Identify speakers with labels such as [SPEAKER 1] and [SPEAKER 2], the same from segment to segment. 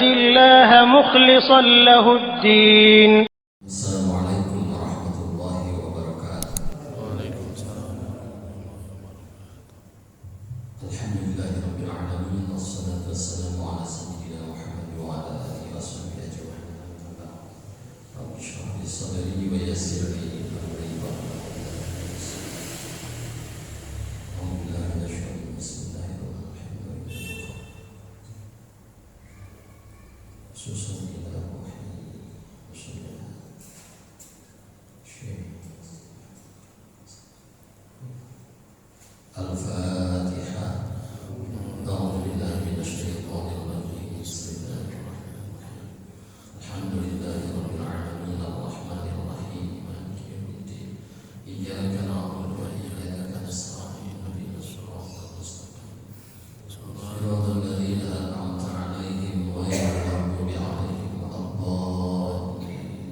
[SPEAKER 1] الله مخلصا له الدين.
[SPEAKER 2] السلام عليكم ورحمة الله وبركاته.
[SPEAKER 3] وعليكم السلام.
[SPEAKER 2] الحمد لله رب العالمين والصلاة والسلام على سيدنا محمد وعلى آله وصحبه أجمعين. رب اشرح لي صدري ويسر لي أمري الفاتحة. أعوذ بالله من الشيطان الرجيم. بسم الله الرحمن الرحيم. الحمد لله رب العالمين الرحمن الرحيم مالك يوم الدين. إياك نعبد وإياك نستعين اهدنا الصراط المستقيم صراط الذين أنعمت عليهم غير المغضوب عليهم ولا الضالين.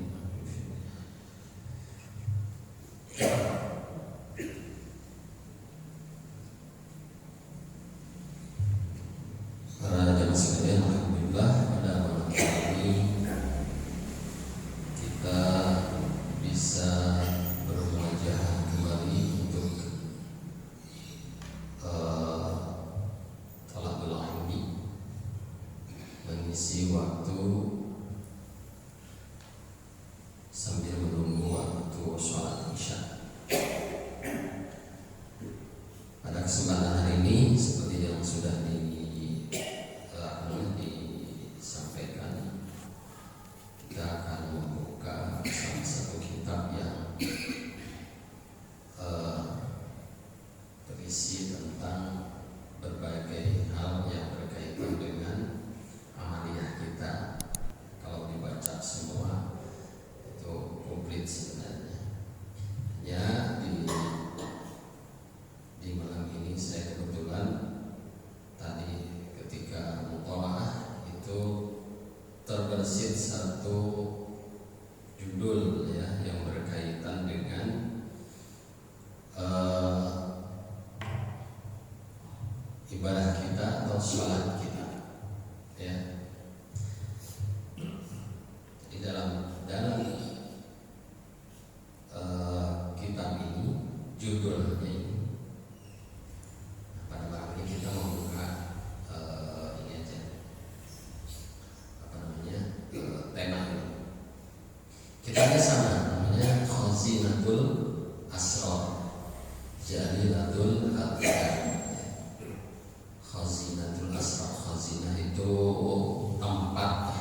[SPEAKER 2] Para jemaah sekalian, alhamdulillah pada malam hari ini kita bisa berwajah kembali untuk talabul ilmi, mengisi waktu sambil menunggu waktu sholat isya. Pada kesempatan hari ini seperti yang sudah disampaikan, kita akan membuka salah satu kitab yang berisi tentang berbagai hal yang berkaitan dengan amaliyah kita. Kalau dibaca semua itu komplit sebenarnya. Ya, di malam ini saya kebetulan tadi ketika mutolaah itu terbersit satu judul ya yang berkaitan dengan ibadah kita atau sholat kita ya. Di dalam kitab ini judulnya ini pada malam ini kita membuka ini aja tema ini. Kitabnya sama, namanya Khazinatul Asrar, Jalilatul Adhkar. Khazinatul Asrar, khazinah itu tempat,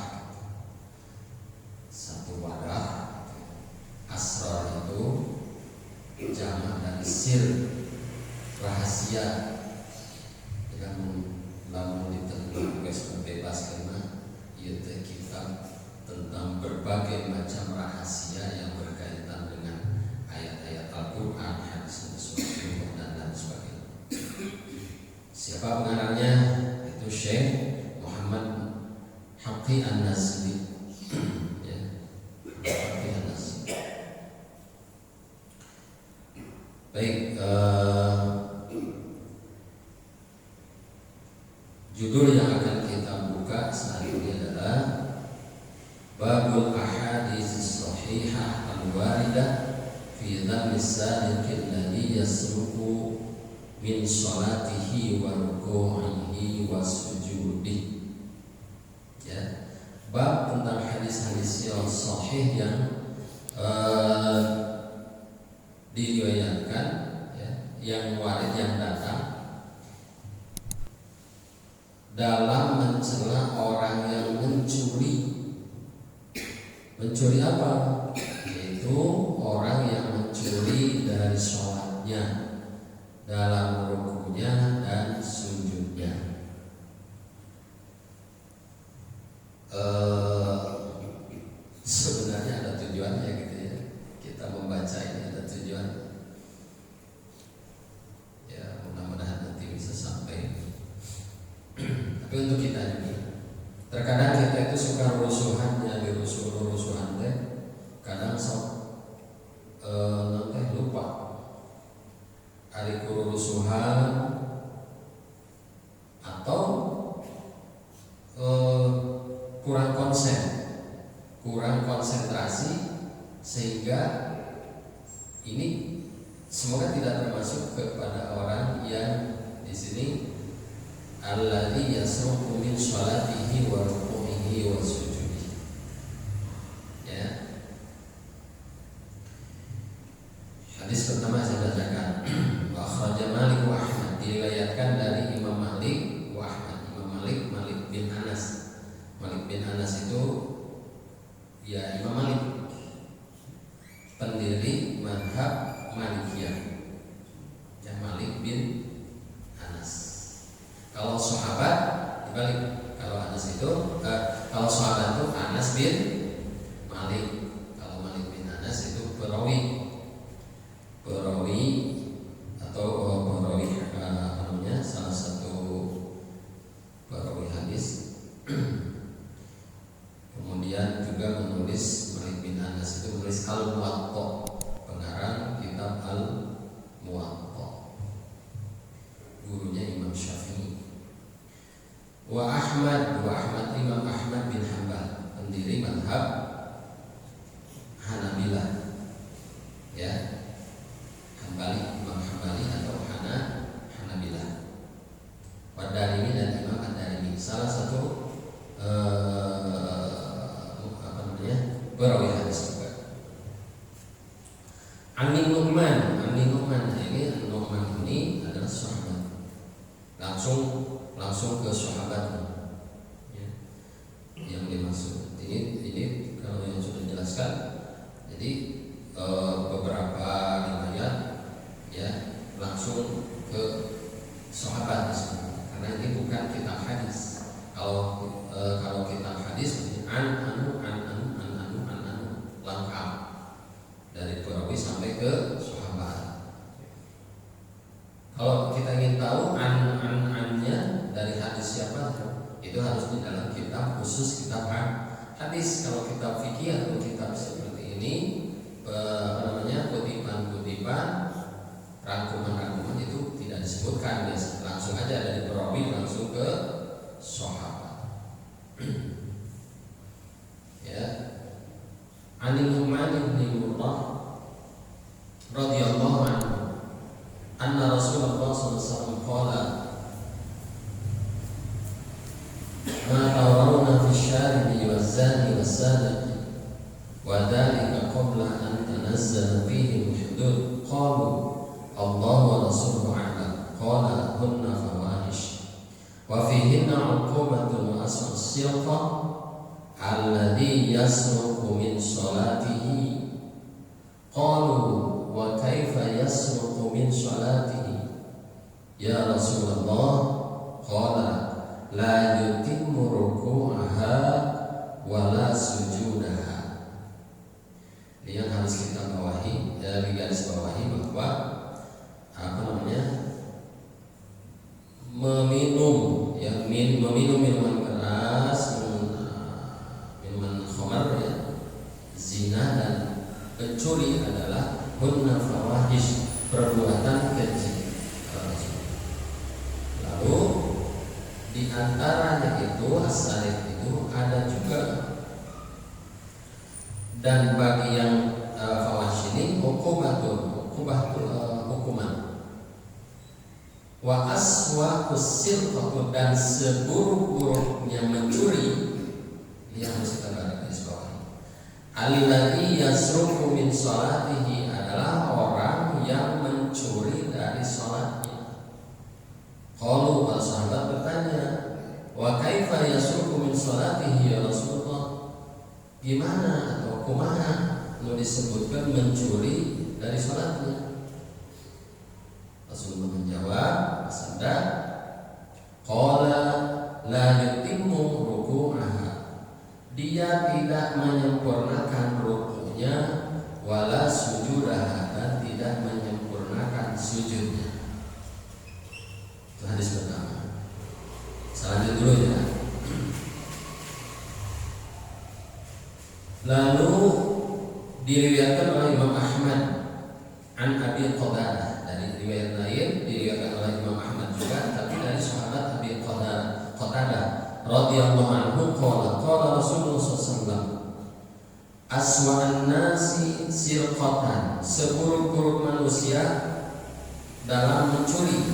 [SPEAKER 2] satu wadah. Asrar itu jamak dari sir, rahasia. Dengan lamun diterima bebas karena ieu teh kitab tentang berbagai macam rahasia yang berkaitan dengan ayat-ayat Al-Quran, hadis Rasulullah dan sebagainya. Siapa pengarangnya? Itu Syekh Muhammad Haqqi An-Nazli. Ya, Haqqi An-Nazli. Baik, judul yang akan kita buka saat ini adalah Babul Ahadits Shahihah Al-Waridah fi Dhammi Sadiqil Ladzi Yasruku min Salatihi wa Ruku'ihi wa Sujudihi. Ya, bab tentang hadis-hadis yang sahih yang diriwayatkan ya, yang warid yang datang dalam mencela orang yang mencuri apa? Yaitu orang yang mencuri dari sholatnya dalam rukunya dan sujudnya. Sebenarnya ada tujuannya gitu ya. Kita membaca ini ada tujuan. Ya, mudah-mudahan nanti bisa sampai. Tapi untuk kita ini, terkadang kita itu suka rusuhannya, rusuhan teh, kadang nanti lupa. Hari rusuhan atau konsentrasi sehingga ini semoga tidak termasuk kepada orang yang di sini alladzi yasruqu min sholatihi wa ruku'ihi wa sujudihi. Ya. Hadis pertama saya bacakan. Wa akhraja Malik wa Ahmad, diriwayatkan dari Imam Malik wa Ahmad. Imam Malik bin Anas. Malik bin Anas itu ya Imam Malik, pendiri mazhab Malikiyah. Ya, Malik bin Anas. Kalau sahabat dibalik, kalau Anas itu kalau sahabat itu Anas bin Malik. Kalau Malik bin Anas itu perawi atau perawi namanya salah satu perawi hadis. Kemudian juga menulis Malik bin Anas itu menulis Al-Muwatta, pengarang kitab Al-Muwatta, gurunya Imam Syafi'i. Wa Ahmad Imam Ahmad bin Hanbal, pendiri mazhab Hanabilah. Ya, Hambali, Imam Hambali atau Hanabilah. Ad-Darimi dan Imam Ad-Darimi, salah satu perawi hadis juga. An Nu'man ini adalah sahabat. Langsung ke sahabat. Ya. Yang dimaksud ini kalau yang sudah dijelaskan. Jadi beberapa riwayat ya langsung ke sahabat karena ini bukan kitab hadis. Kalau kitab hadis lengkap dari perawi sampai ke sahabat. Kalau kita ingin tahu an-nya dari hadis siapa, itu harus di dalam kitab khusus, kitab hadis. Kalau kitab fikih atau kitab seperti ini kutipan-kutipan, rangkuman-rangkuman itu tidak disebutkan, biasa langsung aja dari perawi langsung ke sahabat. Ya. An Nu'man bin Murrah radhiyallahu anhu anna Rasulullah sallallahu alaihi wasallam qala ma tawaruna fi syaribi waz-zani was-sadaqi wa dhalika qabla an tanazzala fihi al-hudud qalu Allah wa rasuluhu a'lam qala hunna fawahish wa fihinna 'uqubatun wa asl as-silqa alladhi yasruqu min sholatihi qalu wa kaifa yasruqu min sholatihi ya Rasulullah qala la yutimmu ruku'aha wa la sujudaha. Ini yang harus kita bawahi, dari garis bawahi bahwa meminum minuman keras, minuman khamar ya, zina dan pencuri adalah hunna fawahish, perbuatan keji. Lalu di antaranya itu as-sarif itu ada juga, dan bagi yang fawahish ini hukuman wa aswaqus sirqatu, dan seburuk-buruknya mencuri. Yang harus kita garis bawahi. Alladzi yasruqu min sholatihi adalah orang yang mencuri dari salatnya. Qalu, para sahabat bertanya, wa kaifa yasruqu min sholatihi ya Rasulullah? Gimana atau kumaha lu disebutkan mencuri dari salatnya? Rasulullah menjawab, bersabda, qala la yutimmu ruku'aha, dia tidak menyempurnakan ruku'nya, wala sujudaha, dan tidak menyempurnakan sujudnya. Itu hadis pertama. Selanjutnya dulu ya. Lalu diriwayatkan oleh Imam Ahmad an Abi Qatadah, dari riwayat lain diriwayatkan oleh Imam Ahmad juga, tapi dari sahabat Abi Qatadah radhiyallahu anhu qala Rasulullah sallallahu alaihi wasallam aswa'an nasi sirqatan, seburuk-buruk manusia dalam mencuri.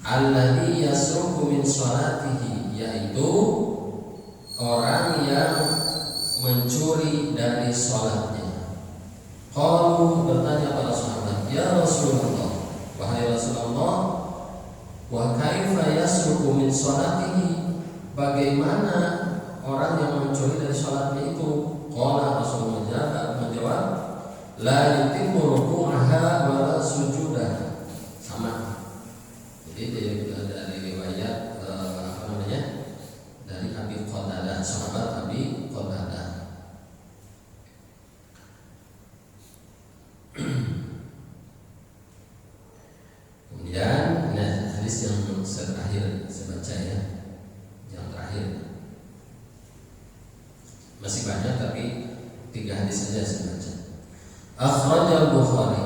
[SPEAKER 2] Alladzi yasruqu min sholatihi, yaitu orang yang mencuri dari sholatnya. Qalu, bertanya para sahabat, ya Rasulullah, wahai Rasulullah, wa kaifa yasruqu min sholatihi, bagaimana orang yang mencuri dari sholatnya itu? Qala, Rasulullah menjawab, la yutimmu ruku'aha wa la sujudaha. Sama. Jadi dari riwayat dari Abi Qatadah, sahabat Abi Qatadah. Kemudian hadis yang terakhir saya baca ya, yang terakhir. Masih banyak tapi 3 hadis saja saya baca. Akhrajal Bukhari,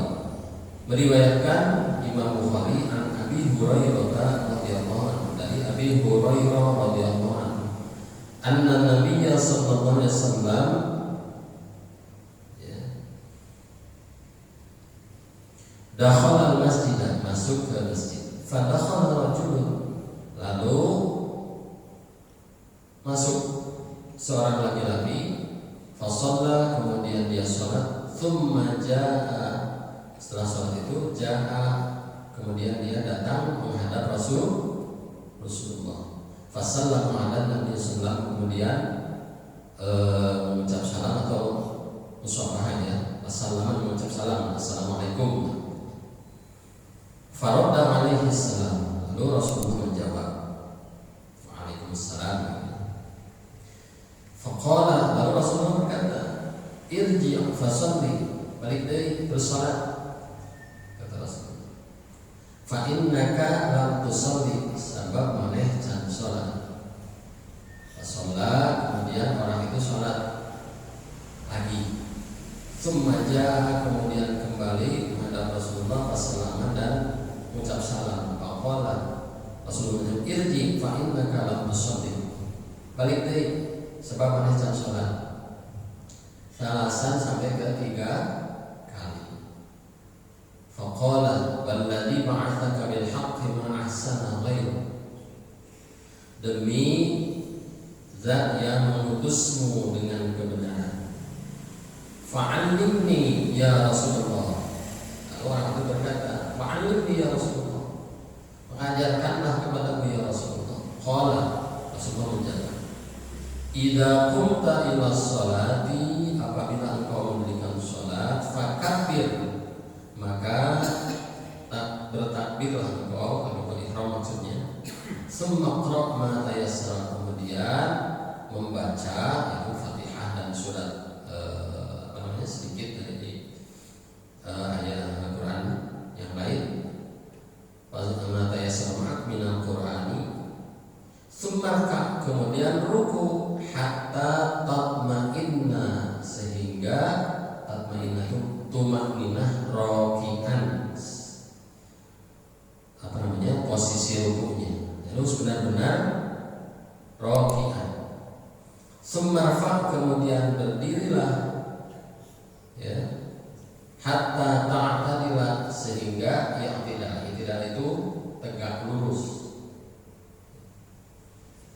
[SPEAKER 2] meriwayatkan Imam Bukhari an Abi Hurairah radhiyallahu anhu, dari Abi Hurairah radhiyallahu anhu, anna Nabiyya sallallahu alaihi wasallam dakhala al-masjid, masuk ke masjid. Fa dakhala rajulun, lalu masuk seorang laki-laki. Fa shalla, kemudian dia salat. Tsumma jaa, setelah salat itu jaa, kemudian dia datang menghadap Rasulullah. Fa sallama ala Nabi sallallahu, kemudian mengucap salam atau musyafahah ya. Assalamu, mengucap salam, assalamualaikum. Faradda alaihi salam, lalu Rasulullah menjawab, waalaikumsalam. Faqala, lalu Rasulullah berkata, irji' fasalli, balik deui bersalat, kata Rasulullah. Fa innaka lam tusalli, sebab maneh can salat. Salat, kemudian orang itu salat lagi. Tsumma jaa, kemudian kembali menghadap Rasulullah wasallam dan mengucap salam. Faqala, Rasulullah menjawab, irji' fa innaka lam tusalli, balik deui sebab maneh can salat. Salasan, sampai ke 3 kali. Faqala walladzi ba'atsaka bil haqqi ma ahsana ghairu, demi zat yang mengutusmu dengan kebenaran. Fa'allimni ya Rasulullah, lalu orang itu berkata, fa'allimni ya Rasulullah, mengajarkanlah kepadaku ya Rasulullah. Qala, Rasulullah menjawab, idza qumta ila sholati, apabila engkau mendirikan sholat, fakabbir, maka bertakbirlah engkau, atau ihram maksudnya. Summa qra' ma tayassara, kemudian membaca itu Fatihah dan surat sedikit dari ayat Al-Quran yang lain. Ma tayassara ma'ak minal Qur'ani. Summa kemudian ruku, hatta tatma'inna, sehingga tatma'inna itu tumakninah roki'an, posisi rukunya, harus benar-benar roki'an. Summa kemudian berdirilah ya, hatta ta'tadila, sehingga yang tidak itu tegak lurus.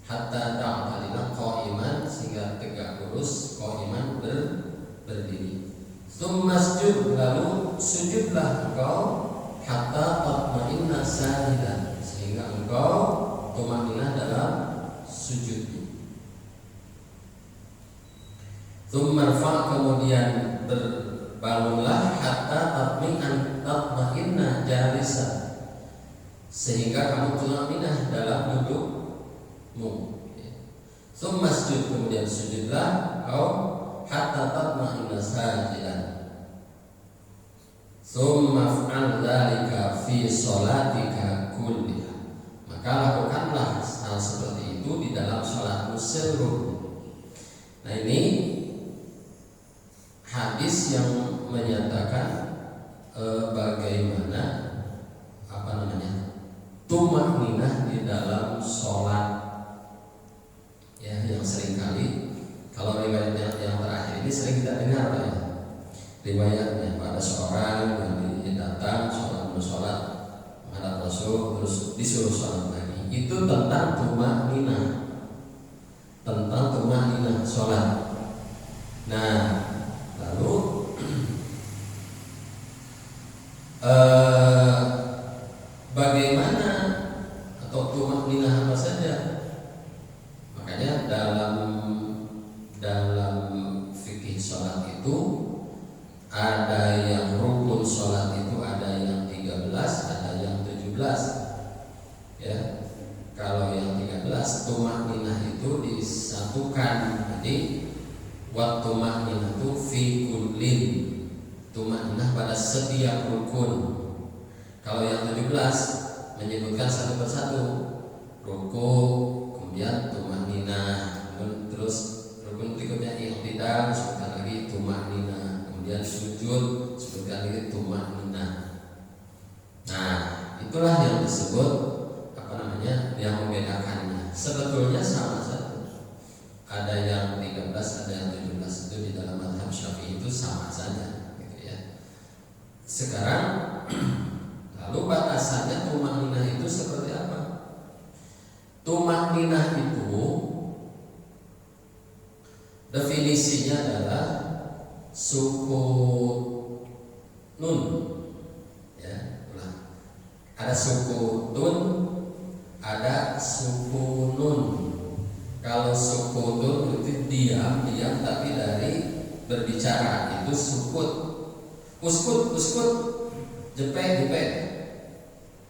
[SPEAKER 2] Hatta ta'tadila qa'iman, sehingga tegak lurus, qa'iman berdiri. Tsumma sujud, lalu sujudlah engkau, hatta tatma'inna sajidan, sehingga engkau tumakninah dalam sujudnya. Tsumma kemudian berbangunlah, hatta tatma'inna jalisan, sehingga kamu tumakninah dalam dudukmu. Tsumma sujud, kemudian sujudlah engkau, hatta tatma'inna sajidan. Tsumma fa'al dzalika fi sholatika kulliha, maka lakukanlah hal seperti itu di dalam salatmu seluruhnya. Nah, ini hadis yang menyatakan bagaimana tumakninah di dalam sholat ya, yang seringkali kalau riwayat yang terakhir ini sering kita dengar ya riwayatnya, pada seorang yang datang sholat menghadap Rasul terus disuruh sholat lagi. Itu tentang tumaninah, sholat. Nah, lalu bagaimana atau tumaninah apa saja? Makanya dalam fikih sholat itu ada yang rukun sholat itu ada yang 13, ada yang 17. Ya, kalau yang 13 tumaninah itu disatukan. Jadi waktu tumaninah itu fi kullin, tumaninah pada setiap rukun. Kalau yang 17 menyebutkan satu persatu, ruku, kemudian tumaninah, terus rukun berikutnya i'tidal, sebutkan lagi tumaninah, kemudian sujud, sebutkan lagi tumaninah. Nah, itulah yang disebut yang membedakannya. Sebetulnya sama saja. Ada yang 13, ada yang 17, itu di dalam mazhab Syafi'i itu sama saja, gitu ya. Sekarang lalu batasannya tumaninah itu seperti apa? Tumaninah itu definisinya adalah sukun nun, ya, ada sukun, ada sukunun. Kalau sukunun itu diam tapi dari berbicara, itu sukut. Uskut, jepet.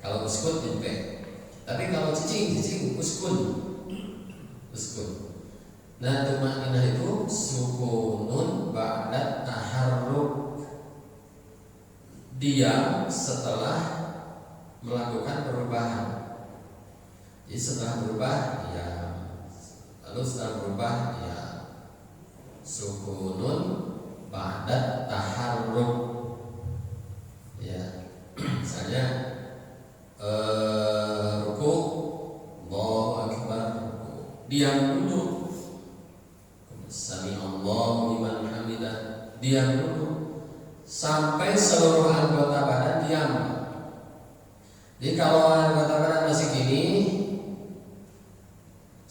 [SPEAKER 2] Kalau uskut jepet. Tapi kalau cicing uskun. Nah, tumaninah itu sukunun ba'da taharruk, diam setelah melakukan perubahan. Jadi setelah berubah ya, lalu setelah berubah ya sukunun ba'da taharruk. Ya, misalnya ruku, Allahu akbar, diam dulu. Sami Allahu liman hamidah, diam dulu sampai seluruh anggota badan diam. Jadi kalau anggota badan masih gini,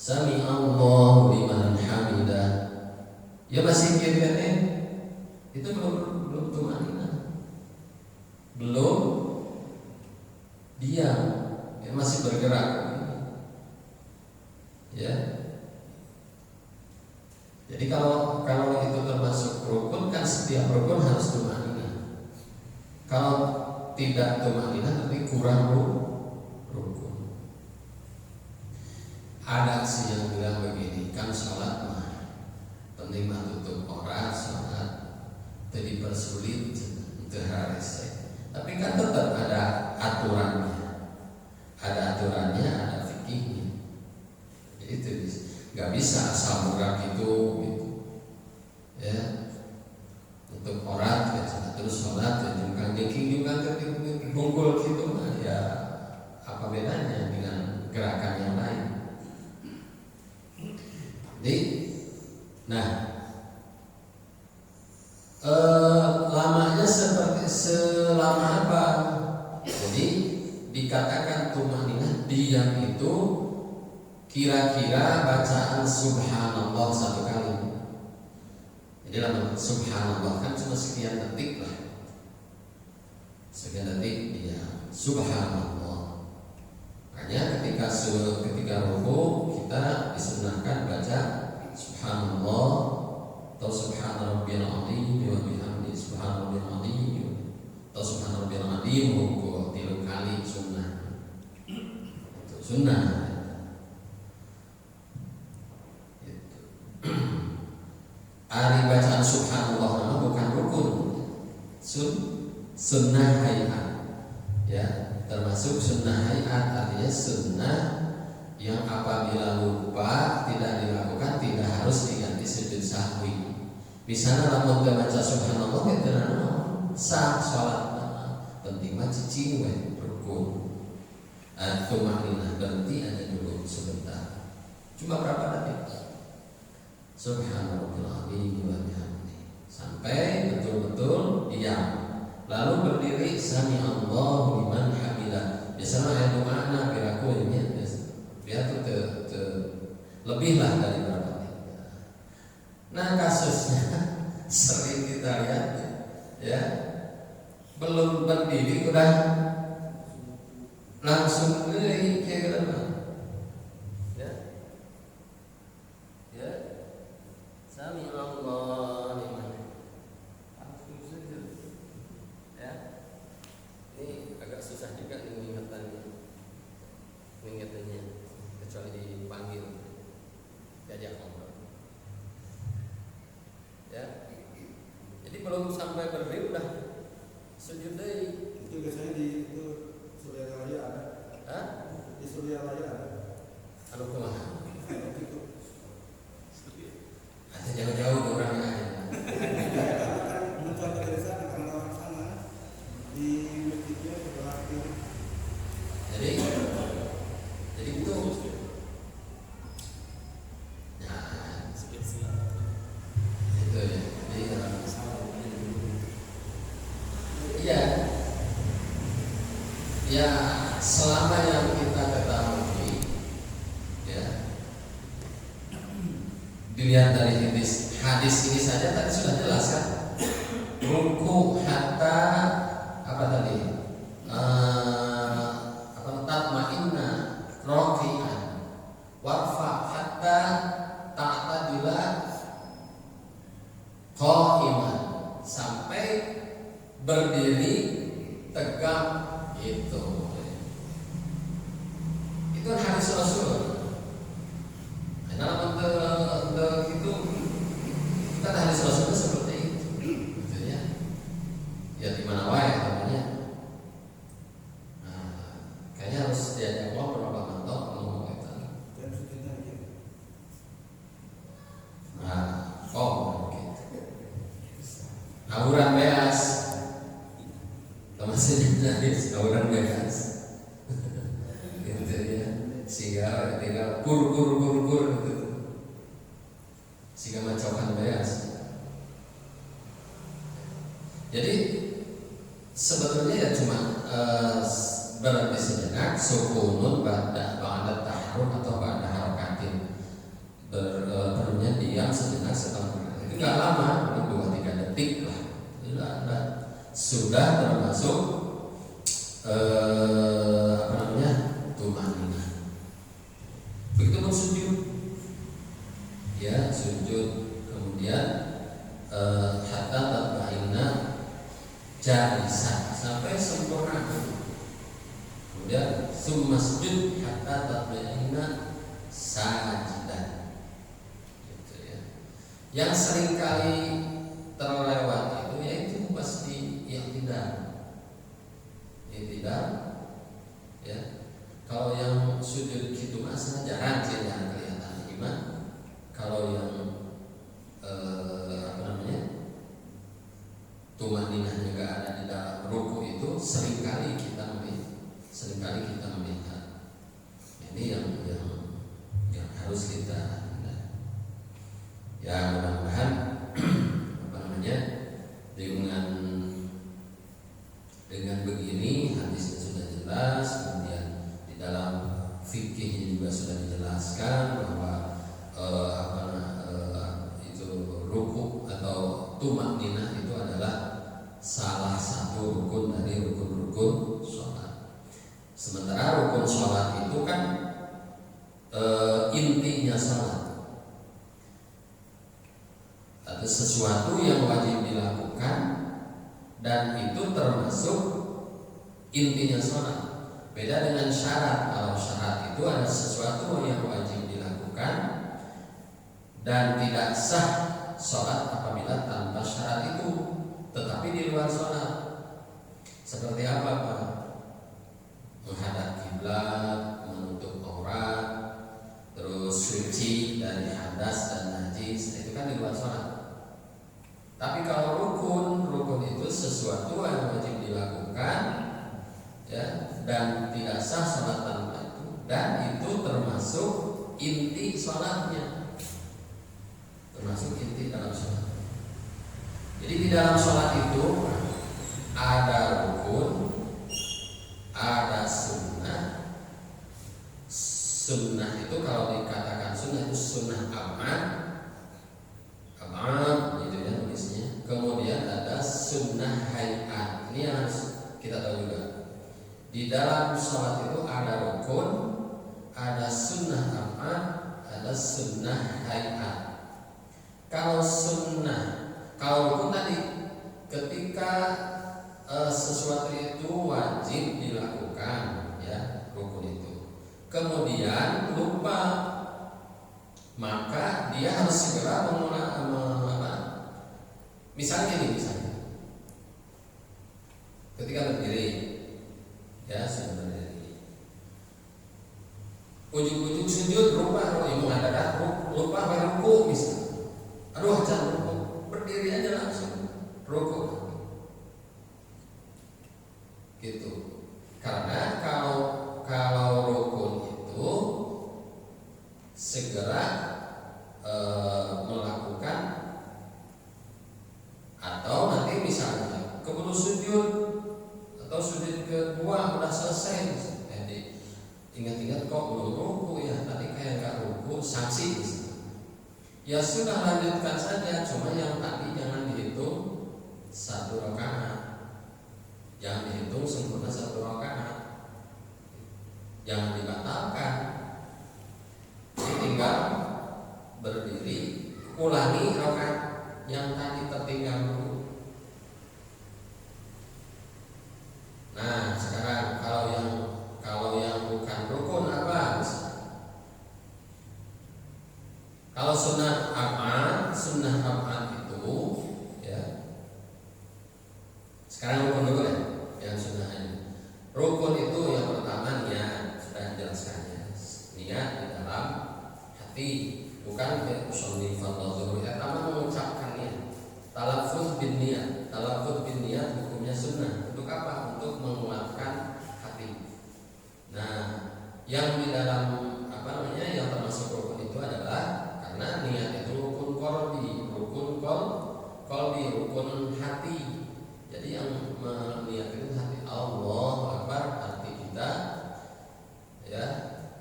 [SPEAKER 2] Sami Allahu liman hamidah, ya masih gini, itu belum tumaninah, belum diam, ya masih bergerak, ya. Jadi kalau itu termasuk rukun, kan setiap rukun harus tumaninah. Kalau tidak tumaninah nanti kurang rukun. Ada sih yang bilang begini, kan sholat mah penting mah tutup orang, sholat jadi bersulit untuk haris. Tapi kan tetap ada aturannya, ada fikihnya. Jadi itu nggak bisa asal murah gitu, ya. Untuk orang terus sholat ya jungkang bungkul gitu, ya apa bedanya dengan gerakan yang lain? Jadi, nah, lamanya selama apa? Jadi dikatakan tumaninah diam itu kira-kira bacaan subhanallah 1 kali. Jadi lama subhanallah kan cuma sekian detik lah. Sekian detik dia subhanallah. Makanya ketika ruku kita disunahkan baca subhanallah atau subhana rabbiyal azim wa bihamdihi subhana rabbiyal azim atau subhana rabbiyal azim ruku 3 kali sunnah. Itu sunnah. Ari bacaan subhanallah nama bukan rukun, sunnah hayat, ya, termasuk sunnah hayat, artinya sunnah yang apabila lupa tidak dilakukan tidak harus diganti sujud sahwi. Misalnya lamun baca subhanallah kita sah sholat, penting mah cicing rukun. Tumaninah berhenti aja dulu sebentar, cuma berapa detik. Subhanallahil azim wa bihamdihi sampai betul-betul diam. Lalu berdiri sami Allahu liman hamidah. Biasanya ayat makna piraku ini biar tuh lebih lah dari berapa. Nah kasusnya sering kita lihat ya, belum berdiri udah langsung kayak gitu ya. Ya, sami Allah liman langsung sujud. Ya, ini agak susah juga mengingatannya, kecuali dipanggil diajak ngobrol. Ya, jadi belum sampai berdiri udah sujud deh.
[SPEAKER 3] Itu biasanya di itu Suryalaya ada.
[SPEAKER 2] Hah?
[SPEAKER 3] Di Suryalaya ada.
[SPEAKER 2] Anu kumaha?
[SPEAKER 3] Itu.
[SPEAKER 2] Ada jauh-jauh orangnya.
[SPEAKER 3] Kan mencontoh dari sana karena orang sana di masjidnya berarti.
[SPEAKER 2] Jadi itu. Nah, itu ya. Iya. Ya, selama yang kita ketahui, ya, dilihat dari hadis ini saja tadi sudah jelas kan. Ruku hatta apa tadi? Tatma'inna raki'an warfa hatta ta'tadila qa'iman, sampai berdiri tegak itu hadis Rasul. Dalam untuk itu kita hadis Rasul seperti itu, gitu ya. Ya di mana wae namanya. Nah, kayaknya harus diajak ngobrol Pak Manto ngomong itu.
[SPEAKER 3] Dan sujudnya gitu.
[SPEAKER 2] Nah, gitu. Auran beas. Masih hadis auran beas. Gitu ya. Sehingga tinggal kur gitu. Sehingga macokan beas. Jadi sebetulnya ya cuma berarti sejenak sukunun ba'da taharuk atau ba'da harakatin, perlunya diam sejenak setelah bergerak. Itu nggak lama, 2-3 detik lah. Sudah termasuk tumanina. Begitu pun sujud, ya sujud, kemudian hatta tatma'inna jalisan, sampai sempurna. Kemudian summa sujud hatta tatma'inna sajidan. Gitu ya. Yang seringkali terlewat itu yaitu pasti tidak ya. Kalau yang sujud gitu masa jarang kelihatan iman. Kalau yang tumaninah juga ada di dalam ruku itu seringkali kita melihat. Ini yang harus kita ya mudah-mudahan dengan begini hadisnya sudah jelas, kemudian di dalam fikihnya juga sudah dijelaskan bahwa itu ruku atau tumakninah itu adalah salah satu rukun dari rukun-rukun sholat. Sementara rukun sholat itu kan intinya sholat, ada sesuatu yang wajib dilakukan dan itu termasuk intinya sholat. Beda dengan syarat. Kalau syarat itu ada sesuatu yang wajib dilakukan dan tidak sah sholat apabila tanpa syarat itu, tetapi di luar sholat. Seperti apa Pak? Menghadap kiblat, menutup aurat, terus suci dari hadas dan najis, itu kan di luar sholat. Tapi kalau rukun itu sesuatu yang wajib dilakukan, ya, dan tidak sah sholat tanpa itu, dan itu termasuk inti sholatnya, termasuk inti dalam sholat. dalam sholat itu ada rukun, ada sunnah. Sunnah itu kalau dikatakan sunnah itu sunnah abad gitu ya tulisnya. Kemudian ada sunnah hayat. Ini yang harus kita tahu juga. Di dalam sholat itu ada rukun, ada sunnah abad, ada sunnah hayat. Kalau rukun tadi ketika sesuatu itu wajib dilakukan, ya rukun itu. Kemudian lupa, maka dia harus segera misalnya ketika berdiri, ya sudah berdiri, ujung-ujung sujud lupa, lupa ruku misalnya, aduh jangan ruku, berdiri aja langsung ruku, gitu. Karena kalau rukun itu segera melakukan, atau nanti misalnya keburu sujud atau sujud kedua udah selesai, jadi ingat-ingat kok belum ruku ya, tadi kayak nggak ruku, sanksi ya sudah lanjutkan saja, cuma yang tadi jangan dihitung 1 rakaat, jangan dihitung sempurna 1 rakaat, jangan dibatalkan. Jadi tinggal berdiri, ulangi rakaat yang tadi tertinggal dulu. Nah sekarang kalau yang bukan rukun apa? Kalau sunnah abad itu, ya. Sekarang rukun dulu ya, yang sunnah ini. Rukun itu yang pertama niat, sudah dijelaskannya. Niat di dalam hati, bukan usolli fardhu zuhur, pertama mengucapkannya. Talaffuz bin niat hukumnya sunnah. Untuk apa? Untuk menguatkan hati. Nah, yang di dalam yang termasuk rukun itu adalah karena niat itu rukun qalbi, rukun hati. Jadi yang meniatkan hati, Allahu Akbar, hati kita, ya,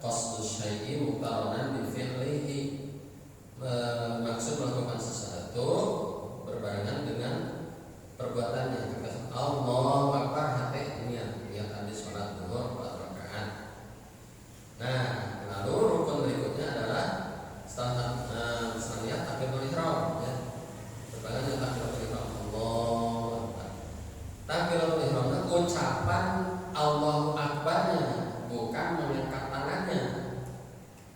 [SPEAKER 2] qasdus syai'i muqarranan bi fi'lihi, maksud melakukan sesuatu berbarengan dengan perbuatannya. Allahu Akbar, hati niat habis sholat zuhur 4 rakaat. Nah, lalu rukun berikutnya adalah setelah niat takbiratul ihram, ya. Berbarengan dengan takbiratul ihram, Allahu Akbar. Takbiratul ihram itu ucapan Allahu Akbarnya, bukan mengangkat tangannya.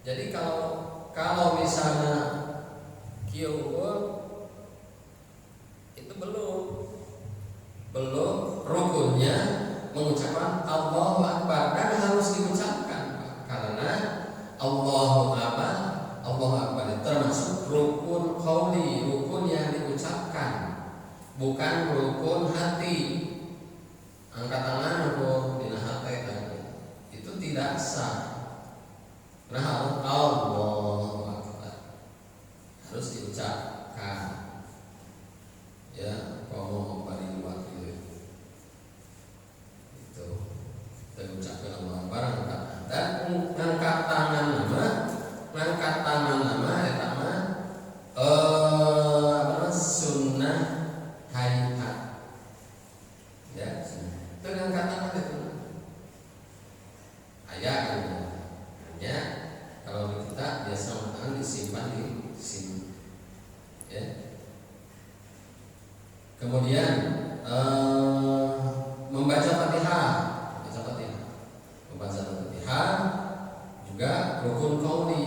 [SPEAKER 2] Jadi kalau misalnya kieu itu belum rukunnya mengucapkan Allahu Akbar, dan harus diucapkan karena Allahu Akbar itu termasuk rukun qauli, rukun yang diucapkan, bukan rukun hati. Angkat tangan rukun dina hati itu tidak sah. Nah, Allahu Akbar harus diucapkan, ya. Ngomong bari luar gitu. Itu mengucapkan Allahu Akbar, dan angkat tangan nama sunnah hayat, ya. Itu angkat tangan itu ayat ya. Kalau kita biasa tangan disimpan di sini, ya. Kemudian membaca Fatihah juga rukun qauli.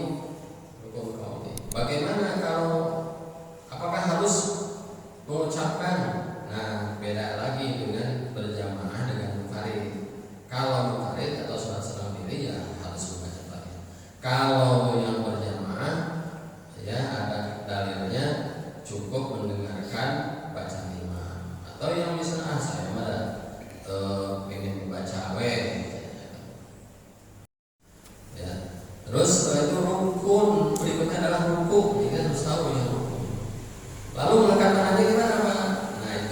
[SPEAKER 2] Bagaimana apakah harus mengucapkan? Nah, beda lagi dengan berjamaah dengan munfarid. Kalau munfarid atau sholat sendiri ya harus membaca Fatihah. Kalau yang berjamaah, ya ada dalilnya, cukup mendengarkan bacaan imam. Atau yang misalnya saya ingin membaca ya. Terus setelah itu rukun berikutnya adalah rukuk. Kita harus tahu ya rukun. Lalu mengangkat tangannya gimana, Pak? Nah, itu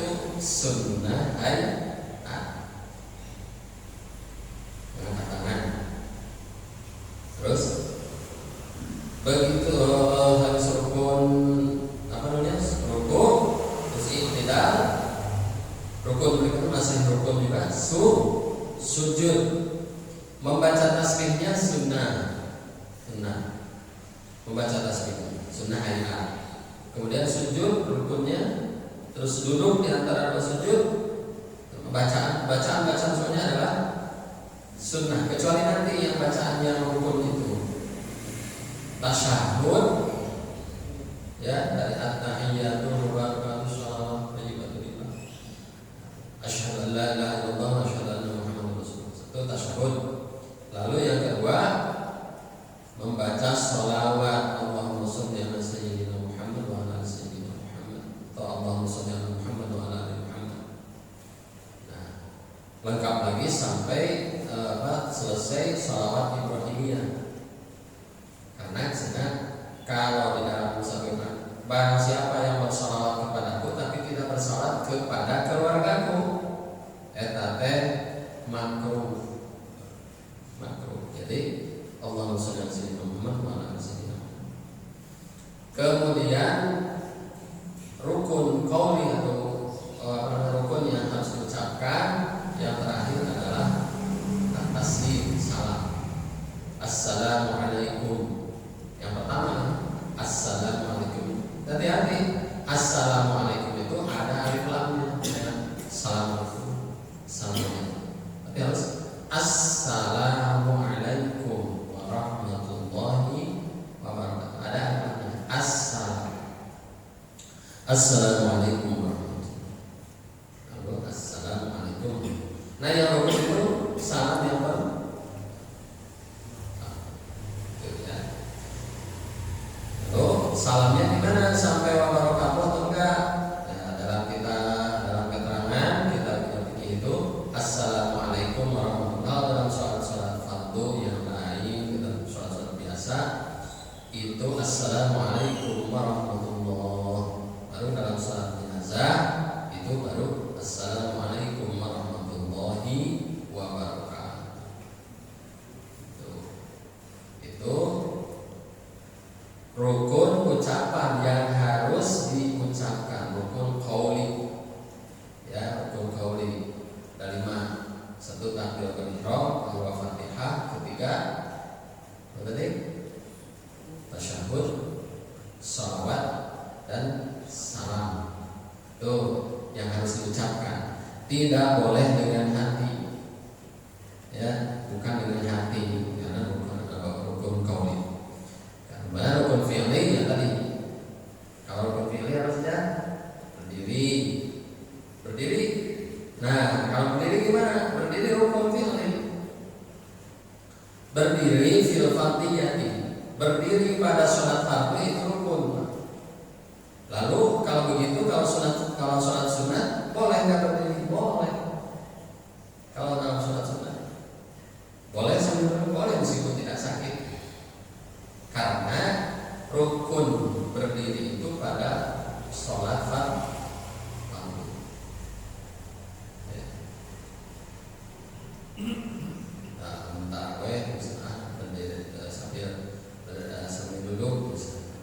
[SPEAKER 2] kedua sujud. Membaca tasbihnya sunnah. Membaca tasbihnya sunnah ayat. Kemudian sujud rukunnya, terus duduk di antara dua sujud. Bacaan semuanya adalah sunnah, kecuali nanti yang bacaannya rukun itu tasyahud, ya, dari at-tahiyyatu mubarakatuh shalawat thayyibatu lillah asyhadu an la ilaha illallah wa asyhadu anna muhammadar rasulullah. Itu tasyahud. Lalu yang kedua membaca sholawat, Allahumma sholli ala sayyidina Muhammad wa ala ali sayyidina Muhammad, atau Allahumma sholli ala Muhammad wa ala ali Muhammad. Nah, lengkap lagi sampai selesai sholawat Ibrahimiyah. Karena kalau di dalam musafir, barang siapa yang bersalawat kepadaku tapi tidak bersalawat kepada keluargaku, eta teh makruh. Jadi Allahumma sholli ala sayyidina Muhammad wa ala ali sayyidina Muhammad. Kemudian rukun qauli atau rukun yang harus diucapkan yang terakhir adalah taslim, salam. Assalamualaikum. Yang pertama, assalamualaikum. Hati-hati, assalamualaikum itu ada alif lamnya dengan assalamualaikum. Tapi harus assalamualaikum warahmatullahi wabarakatuh. Ada alif lamnya. Assalamualaikum warahmatullahi wabarakatuh. Lalu assalamualaikum. Nah, yang rukun itu salam yang baru. Salamnya di mana, sampai wabarakatuh atau enggak? Ya, dalam keterangan kita itu assalamualaikum warahmatullahi wabarakatuh. Dalam sholat fardu yang lain, dalam sholat biasa itu assalamualaikum warahmatullahi. Baru dalam sholat jenazah itu baru assalamualaikum warahmatullahi wabarakatuh. Itu rukun ucapan yang harus diucapkan, rukun qauli. Ya, rukun qauli ada 5. 1 takbiratul ihram, 2 Fatihah, ketiga berarti tasyahud, shalawat dan salam. Tuh yang harus diucapkan. Tidak boleh dengan hati. Ya, bukan dengan hati karena rukun qauli. Karena rukun fi'li yang tadi. Kalau rukun fi'li harusnya berdiri. Nah, kalau berdiri gimana? Berdiri rukun fi'li. Berdiri fil fardiyati. Berdiri pada sholat fardu itu rukun. Lalu kalau begitu, kalau sholat sunat boleh nggak berdiri? Boleh. Kalau dalam sholat sunat boleh sambil berdiri, boleh meskipun tidak sakit. Karena rukun berdiri itu pada sholat fardu. Tarawih misalnya berdiri sambil duduk misalnya.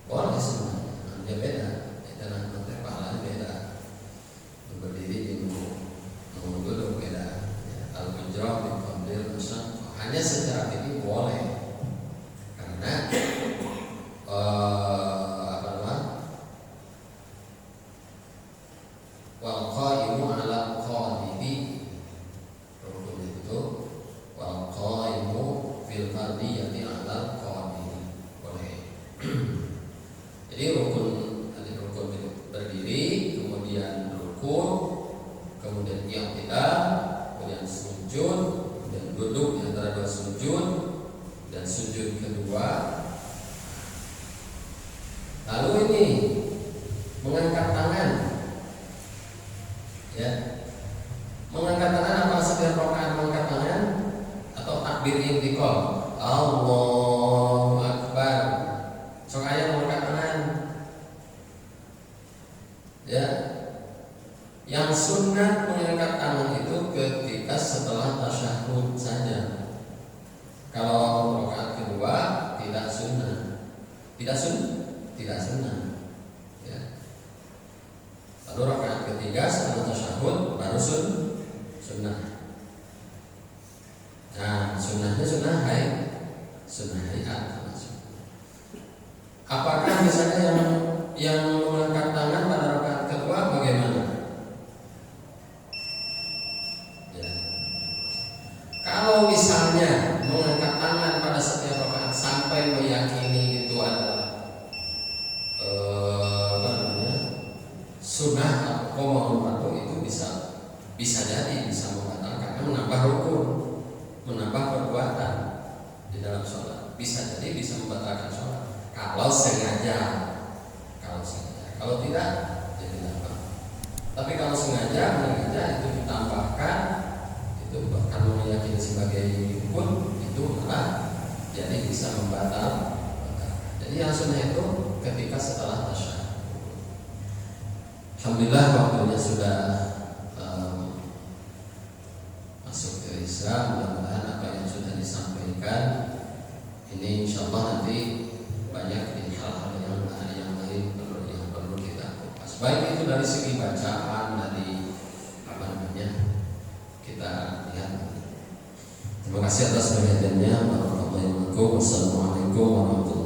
[SPEAKER 2] Boleh semuanya, hanya beda. Itu nanti pahalanya beda. Berdiri mau duduk beda. Kalau menjawab di pondil misalnya hanya secara fikih boleh, karena wal qaimu ala qadidi, rukun itu wal qaimu fil fardiyati ala qadidi boleh. Jadi rukun berdiri, kemudian rukun, kemudian i'tidal, kemudian sujud, dan duduk di antara dua sujud, dan sujud kedua. Lalu ini mengangkat tangan, ya, mengangkat tangan apa setiap rakaat mengangkat tangan atau takbir intiqal, Allahu Akbar. Sok aya mengangkat tangan, ya. Yang sunnah mengangkat tangan itu ketika setelah tasyahud saja. Kalau rakaat kedua tidak sunnah. Ya. Lalu rakaat ketiga setelah tasyahud baru sunnah. Nah, sunnahnya sunnah hayat. Apakah misalnya yang mengangkat tangan pada rakaat kedua bagaimana? Ya. Kalau misalnya mengangkat tangan pada setiap rakaat sampai meyakini itu adalah sunnah atau qomah itu bisa jadi bisa membatalkan, karena menambah rukun, menambah perbuatan di dalam sholat, bisa jadi bisa membatalkan sholat kalau sengaja. Kalau tidak jadi apa? Tapi kalau sengaja itu ditambahkan, itu bahkan meyakini sebagai rukun, itu malah jadi bisa membatalkan. Jadi yang sunnah itu ketika setelah tasyahud. Alhamdulillah waktunya sudah masuk ke Isya. Mudah-mudahan apa yang sudah disampaikan ini insyaallah nanti banyak di hal-hal yang lain yang perlu kita kupas. Baik itu dari segi bacaan, dari kita lihat. Terima kasih atas perhatiannya. Wassalamualaikum warahmatullahi wabarakatuh.